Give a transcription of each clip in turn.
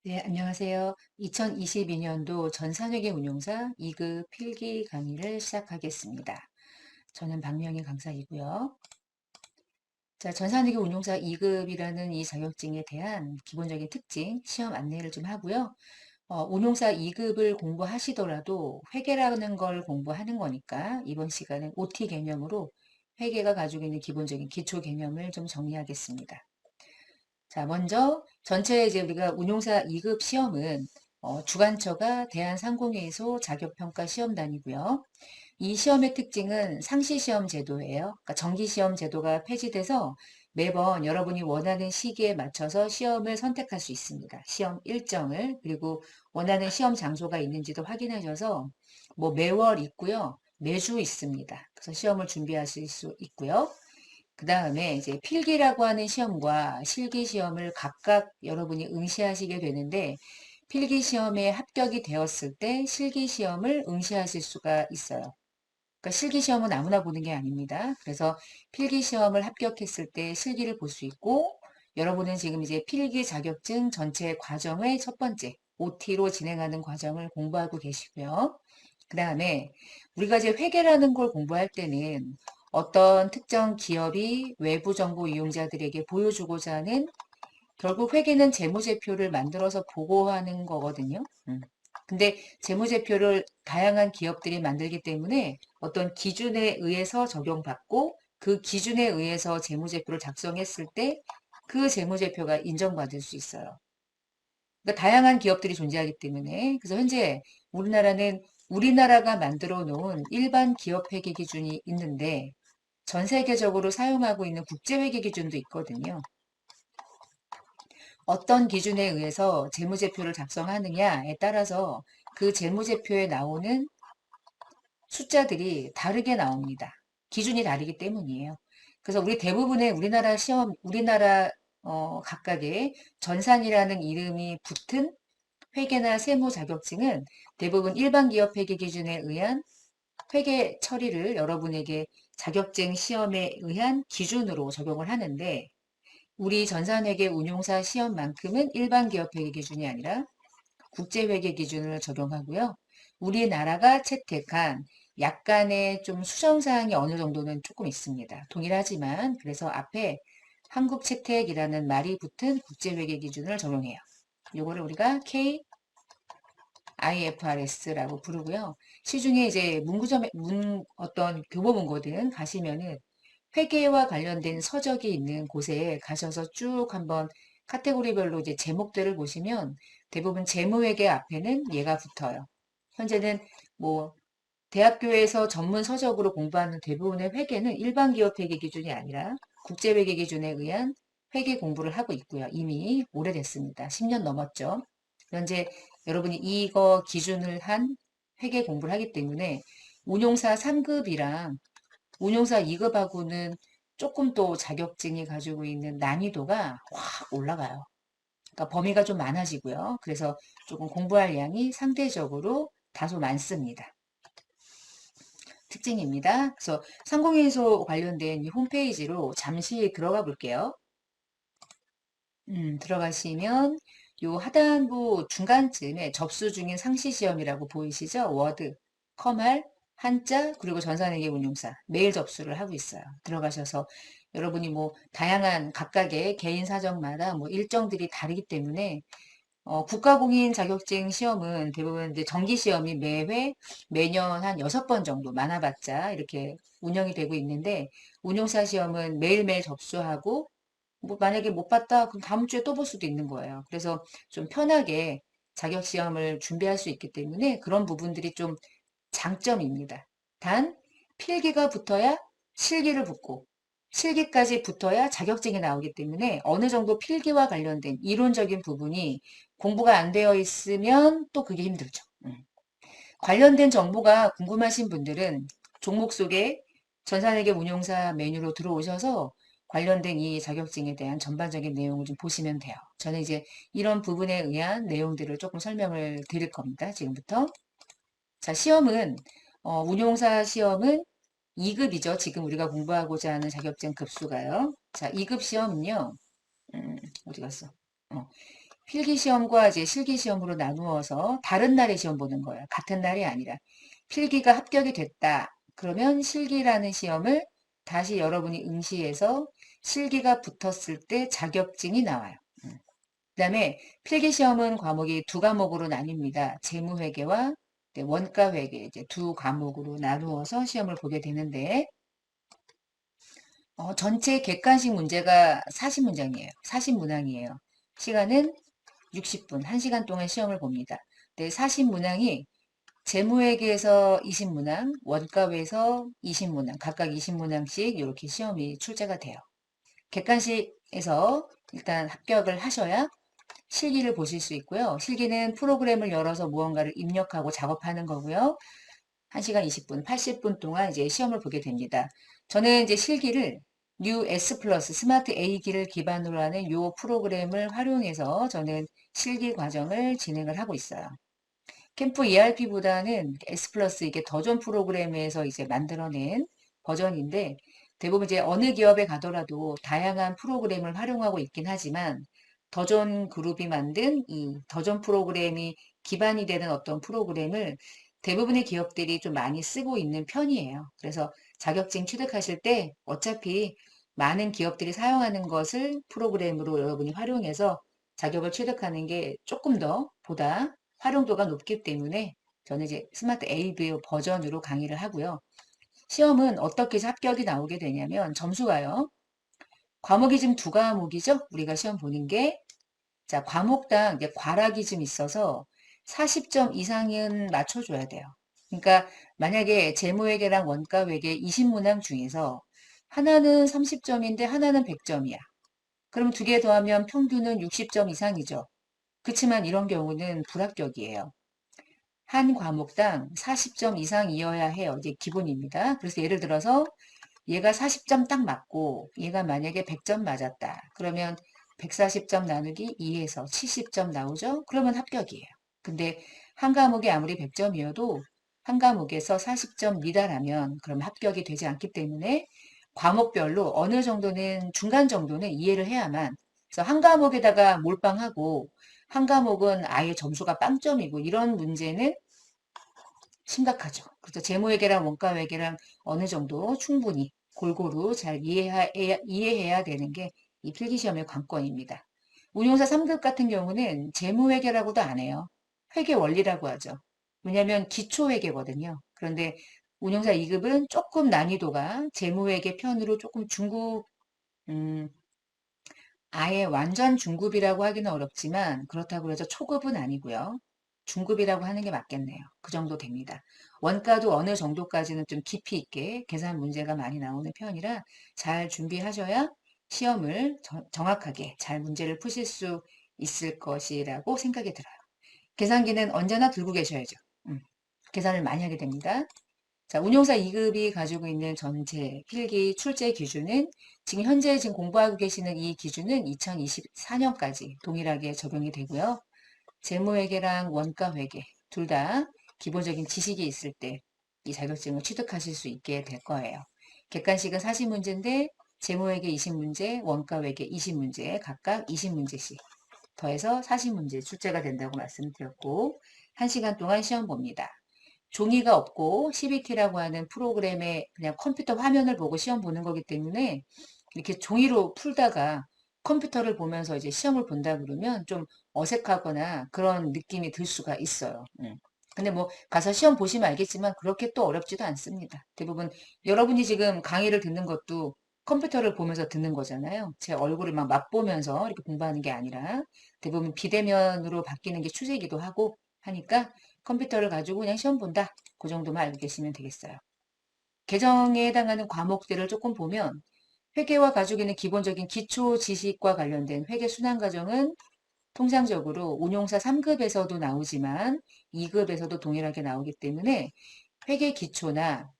네, 안녕하세요. 2022년도 전산회계 운용사 2급 필기 강의를 시작하겠습니다. 저는 박명희 강사이고요. 자, 전산회계 운용사 2급이라는 이 자격증에 대한 기본적인 특징, 시험 안내를 좀 하고요. 운용사 2급을 공부하시더라도 회계라는 걸 공부하는 거니까 이번 시간은 OT 개념으로 회계가 가지고 있는 기본적인 기초 개념을 좀 정리하겠습니다. 자, 먼저 전체 이제 우리가 운용사 2급 시험은 주관처가 대한상공회의소 자격평가 시험단이고요. 이 시험의 특징은 상시시험 제도예요. 그러니까 정기시험 제도가 폐지돼서 매번 여러분이 원하는 시기에 맞춰서 시험을 선택할 수 있습니다. 시험 일정을 그리고 원하는 시험 장소가 있는지도 확인하셔서 뭐 매월 있고요. 매주 있습니다. 그래서 시험을 준비하실 수 있고요. 그 다음에 이제 필기라고 하는 시험과 실기 시험을 각각 여러분이 응시하시게 되는데 필기 시험에 합격이 되었을 때 실기 시험을 응시하실 수가 있어요. 그러니까 실기 시험은 아무나 보는 게 아닙니다. 그래서 필기 시험을 합격했을 때 실기를 볼 수 있고 여러분은 지금 이제 필기 자격증 전체 과정의 첫 번째 OT로 진행하는 과정을 공부하고 계시고요. 그 다음에 우리가 이제 회계라는 걸 공부할 때는 어떤 특정 기업이 외부 정보 이용자들에게 보여주고자 하는 결국 회계는 재무제표를 만들어서 보고하는 거거든요. 근데 재무제표를 다양한 기업들이 만들기 때문에 어떤 기준에 의해서 적용받고 그 기준에 의해서 재무제표를 작성했을 때 그 재무제표가 인정받을 수 있어요. 그러니까 다양한 기업들이 존재하기 때문에 그래서 현재 우리나라는 우리나라가 만들어 놓은 일반 기업 회계 기준이 있는데 전 세계적으로 사용하고 있는 국제 회계 기준도 있거든요. 어떤 기준에 의해서 재무제표를 작성하느냐에 따라서 그 재무제표에 나오는 숫자들이 다르게 나옵니다. 기준이 다르기 때문이에요. 그래서 우리 대부분의 우리나라 시험, 우리나라 각각의 전산이라는 이름이 붙은 회계나 세무 자격증은 대부분 일반 기업 회계 기준에 의한 회계 처리를 여러분에게 자격증 시험에 의한 기준으로 적용을 하는데 우리 전산회계 운용사 시험만큼은 일반 기업 회계 기준이 아니라 국제회계 기준을 적용하고요. 우리나라가 채택한 약간의 좀 수정사항이 어느 정도는 조금 있습니다. 동일하지만 그래서 앞에 한국 채택이라는 말이 붙은 국제회계 기준을 적용해요. 요거를 우리가 IFRS라고 부르고요. 시중에 이제 어떤 교보문고든 가시면은 회계와 관련된 서적이 있는 곳에 가셔서 쭉 한번 카테고리별로 이제 제목들을 보시면 대부분 재무회계 앞에는 얘가 붙어요. 현재는 뭐 대학교에서 전문 서적으로 공부하는 대부분의 회계는 일반 기업 회계 기준이 아니라 국제 회계 기준에 의한 회계 공부를 하고 있고요. 이미 오래됐습니다. 10년 넘었죠. 현재 여러분이 이거 기준을 한 회계 공부를 하기 때문에 운용사 3급이랑 운용사 2급하고는 조금 또 자격증이 가지고 있는 난이도가 확 올라가요. 그러니까 범위가 좀 많아지고요. 그래서 조금 공부할 양이 상대적으로 다소 많습니다. 특징입니다. 그래서 상공인수 관련된 이 홈페이지로 잠시 들어가 볼게요. 들어가시면 요 하단부 중간쯤에 접수 중인 상시시험이라고 보이시죠? 워드, 컴할, 한자, 그리고 전산회계 운용사 매일 접수를 하고 있어요. 들어가셔서 여러분이 뭐 다양한 각각의 개인 사정마다 뭐 일정들이 다르기 때문에 국가공인 자격증 시험은 대부분 이제 정기 시험이 매년 한 6번 정도 많아봤자 이렇게 운영이 되고 있는데 운용사 시험은 매일매일 접수하고 뭐 만약에 못 봤다 그럼 다음 주에 또 볼 수도 있는 거예요. 그래서 좀 편하게 자격 시험을 준비할 수 있기 때문에 그런 부분들이 좀 장점입니다. 단 필기가 붙어야 실기를 붙고 실기까지 붙어야 자격증이 나오기 때문에 어느 정도 필기와 관련된 이론적인 부분이 공부가 안 되어 있으면 또 그게 힘들죠. 관련된 정보가 궁금하신 분들은 종목 속에 전산회계 운용사 메뉴로 들어오셔서 관련된 이 자격증에 대한 전반적인 내용을 좀 보시면 돼요. 저는 이제 이런 부분에 의한 내용들을 조금 설명을 드릴 겁니다. 지금부터. 자, 운용사 시험은 2급이죠. 지금 우리가 공부하고자 하는 자격증 급수가요. 자, 2급 시험은요. 어디 갔어? 어, 필기시험과 이제 실기시험으로 나누어서 다른 날에 시험 보는 거예요. 같은 날이 아니라. 필기가 합격이 됐다. 그러면 실기라는 시험을 다시 여러분이 응시해서 실기가 붙었을 때 자격증이 나와요. 그다음에 필기시험은 과목이 두 과목으로 나뉩니다. 재무회계와 원가회계 이제 두 과목으로 나누어서 시험을 보게 되는데 전체 객관식 문제가 40문장이에요. 40문항이에요. 시간은 60분, 1시간 동안 시험을 봅니다. 네, 40문항이 재무회계에서 20문항, 원가에서 20문항, 각각 20문항씩 이렇게 시험이 출제가 돼요. 객관식에서 일단 합격을 하셔야 실기를 보실 수 있고요. 실기는 프로그램을 열어서 무언가를 입력하고 작업하는 거고요. 1시간 20분, 80분 동안 이제 시험을 보게 됩니다. 저는 이제 실기를 뉴 S 플러스 스마트 A기를 기반으로 하는 이 프로그램을 활용해서 저는 실기 과정을 진행을 하고 있어요. 캠프 ERP보다는 S 플러스 이게 더존 프로그램에서 이제 만들어낸 버전인데 대부분 이제 어느 기업에 가더라도 다양한 프로그램을 활용하고 있긴 하지만 더존 그룹이 만든 이 더존 프로그램이 기반이 되는 어떤 프로그램을 대부분의 기업들이 좀 많이 쓰고 있는 편이에요. 그래서 자격증 취득하실 때 어차피 많은 기업들이 사용하는 것을 프로그램으로 여러분이 활용해서 자격을 취득하는 게 조금 더 보다 활용도가 높기 때문에 저는 이제 스마트 AV 버전으로 강의를 하고요. 시험은 어떻게 해서 합격이 나오게 되냐면 점수가요. 과목이 지금 두 과목이죠? 우리가 시험 보는 게. 자, 과목당 이제 과락이 좀 있어서 40점 이상은 맞춰줘야 돼요. 그러니까 만약에 재무회계랑 원가회계 20문항 중에서 하나는 30점인데 하나는 100점이야. 그럼 두 개 더하면 평균은 60점 이상이죠. 그렇지만 이런 경우는 불합격이에요. 한 과목당 40점 이상이어야 해요. 이게 기본입니다. 그래서 예를 들어서 얘가 40점 딱 맞고 얘가 만약에 100점 맞았다. 그러면 140점 나누기 2에서 70점 나오죠? 그러면 합격이에요. 근데 한 과목이 아무리 100점이어도 한 과목에서 40점 미달하면 그럼 합격이 되지 않기 때문에 과목별로 어느 정도는 중간 정도는 이해를 해야만 그래서 한 과목에다가 몰빵하고 한 과목은 아예 점수가 빵점이고 이런 문제는 심각하죠. 그래서 재무회계랑 원가회계랑 어느 정도 충분히 골고루 잘 이해해야 되는 게 이 필기시험의 관건입니다. 운용사 3급 같은 경우는 재무회계라고도 안 해요. 회계 원리라고 하죠. 왜냐하면 기초회계거든요. 그런데 운용사 2급은 조금 난이도가 재무회계 편으로 조금 음, 아예 완전 중급이라고 하기는 어렵지만 그렇다고 해서 초급은 아니고요. 중급이라고 하는 게 맞겠네요. 그 정도 됩니다. 원가도 어느 정도까지는 좀 깊이 있게 계산 문제가 많이 나오는 편이라 잘 준비하셔야 시험을 정확하게 잘 문제를 푸실 수 있을 것이라고 생각이 들어요. 계산기는 언제나 들고 계셔야죠. 음, 계산을 많이 하게 됩니다. 자, 운용사 2급이 가지고 있는 전체 필기 출제 기준은 지금 공부하고 계시는 이 기준은 2024년까지 동일하게 적용이 되고요. 재무회계랑 원가회계 둘 다 기본적인 지식이 있을 때 이 자격증을 취득하실 수 있게 될 거예요. 객관식은 40문제인데 재무회계 20문제, 원가회계 20문제 각각 20문제씩 더해서 40문제 출제가 된다고 말씀드렸고 1시간 동안 시험 봅니다. 종이가 없고 CBT라고 하는 프로그램에 그냥 컴퓨터 화면을 보고 시험 보는 거기 때문에 이렇게 종이로 풀다가 컴퓨터를 보면서 이제 시험을 본다 그러면 좀 어색하거나 그런 느낌이 들 수가 있어요. 근데 뭐 가서 시험 보시면 알겠지만 그렇게 또 어렵지도 않습니다. 대부분 여러분이 지금 강의를 듣는 것도 컴퓨터를 보면서 듣는 거잖아요. 제 얼굴을 막 맛보면서 이렇게 공부하는 게 아니라 대부분 비대면으로 바뀌는 게 추세이기도 하고 하니까 컴퓨터를 가지고 그냥 시험 본다. 그 정도만 알고 계시면 되겠어요. 계정에 해당하는 과목들을 조금 보면 회계와 가족에는 기본적인 기초 지식과 관련된 회계 순환 과정은 통상적으로 운용사 3급에서도 나오지만 2급에서도 동일하게 나오기 때문에 회계 기초나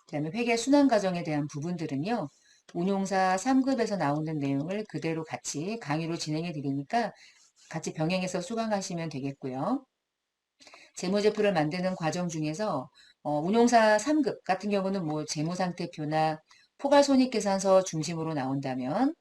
그다음에 회계 순환 과정에 대한 부분들은요. 운용사 3급에서 나오는 내용을 그대로 같이 강의로 진행해 드리니까 같이 병행해서 수강하시면 되겠고요. 재무제표를 만드는 과정 중에서 운용사 3급 같은 경우는 뭐 재무상태표나 포괄손익계산서 중심으로 나온다면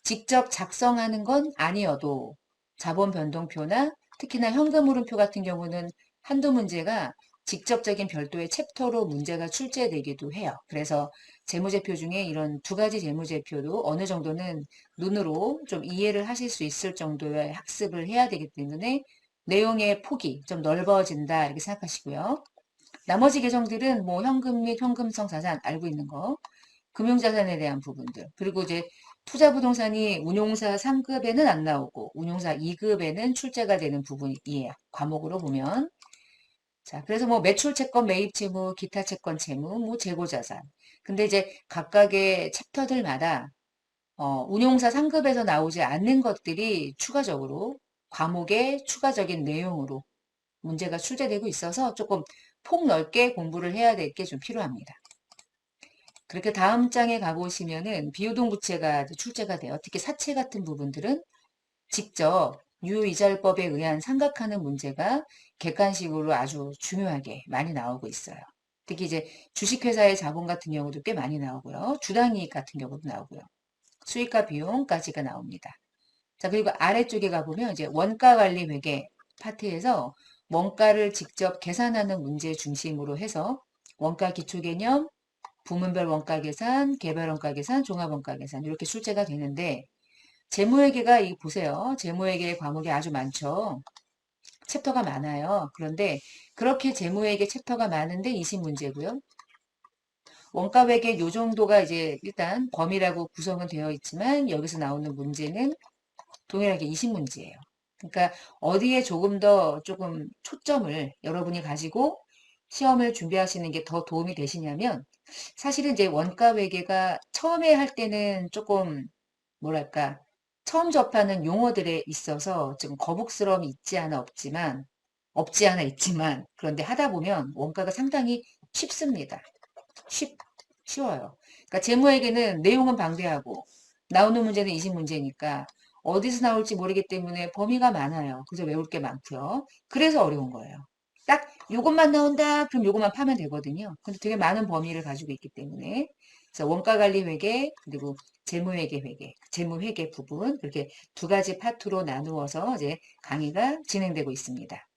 직접 작성하는 건 아니어도 자본 변동표나 특히나 현금 흐름표 같은 경우는 한두 문제가 직접적인 별도의 챕터로 문제가 출제되기도 해요. 그래서 재무제표 중에 이런 두 가지 재무제표도 어느 정도는 눈으로 좀 이해를 하실 수 있을 정도의 학습을 해야 되기 때문에 내용의 폭이 좀 넓어진다 이렇게 생각하시고요. 나머지 계정들은 뭐 현금 및 현금성 자산 알고 있는 거, 금융자산에 대한 부분들, 그리고 이제 투자부동산이 운용사 3급에는 안 나오고 운용사 2급에는 출제가 되는 부분이에요. 과목으로 보면. 자, 그래서 뭐 매출 채권, 매입 채무, 기타 채권 채무, 뭐 재고 자산. 근데 이제 각각의 챕터들마다 운용사 3급에서 나오지 않는 것들이 추가적으로 과목의 추가적인 내용으로 문제가 출제되고 있어서 조금 폭넓게 공부를 해야 될 게 좀 필요합니다. 그렇게 다음 장에 가보시면은 비유동부채가 출제가 돼요. 특히 사채 같은 부분들은 직접 유의절법에 의한 삼각하는 문제가 객관식으로 아주 중요하게 많이 나오고 있어요. 특히 이제 주식회사의 자본 같은 경우도 꽤 많이 나오고요. 주당이익 같은 경우도 나오고요. 수익과 비용까지가 나옵니다. 자, 그리고 아래쪽에 가보면 이제 원가관리 회계 파트에서 원가를 직접 계산하는 문제 중심으로 해서 원가 기초개념, 부문별 원가 계산, 개별 원가 계산, 종합 원가 계산 이렇게 출제가 되는데 재무회계가 이 보세요. 재무회계 과목이 아주 많죠. 챕터가 많아요. 그런데 그렇게 재무회계 챕터가 많은데 20문제고요. 원가회계 요 정도가 이제 일단 범위라고 구성은 되어 있지만 여기서 나오는 문제는 동일하게 20문제예요. 그러니까 어디에 조금 더 조금 초점을 여러분이 가지고 시험을 준비하시는 게 더 도움이 되시냐면 사실은 이제 원가 회계가 처음에 할 때는 조금 뭐랄까 처음 접하는 용어들에 있어서 지금 거북스러움이 없지 않아 있지만 그런데 하다 보면 원가가 상당히 쉽습니다. 쉽, 쉬워요. 그러니까 재무회계는 내용은 방대하고 나오는 문제는 20문제니까 어디서 나올지 모르기 때문에 범위가 많아요. 그래서 외울 게 많고요. 그래서 어려운 거예요. 딱 요것만 나온다 그럼 요것만 파면 되거든요. 근데 되게 많은 범위를 가지고 있기 때문에 그래서 원가관리 회계 그리고 재무회계 회계, 재무회계 부분 그렇게 두 가지 파트로 나누어서 이제 강의가 진행되고 있습니다.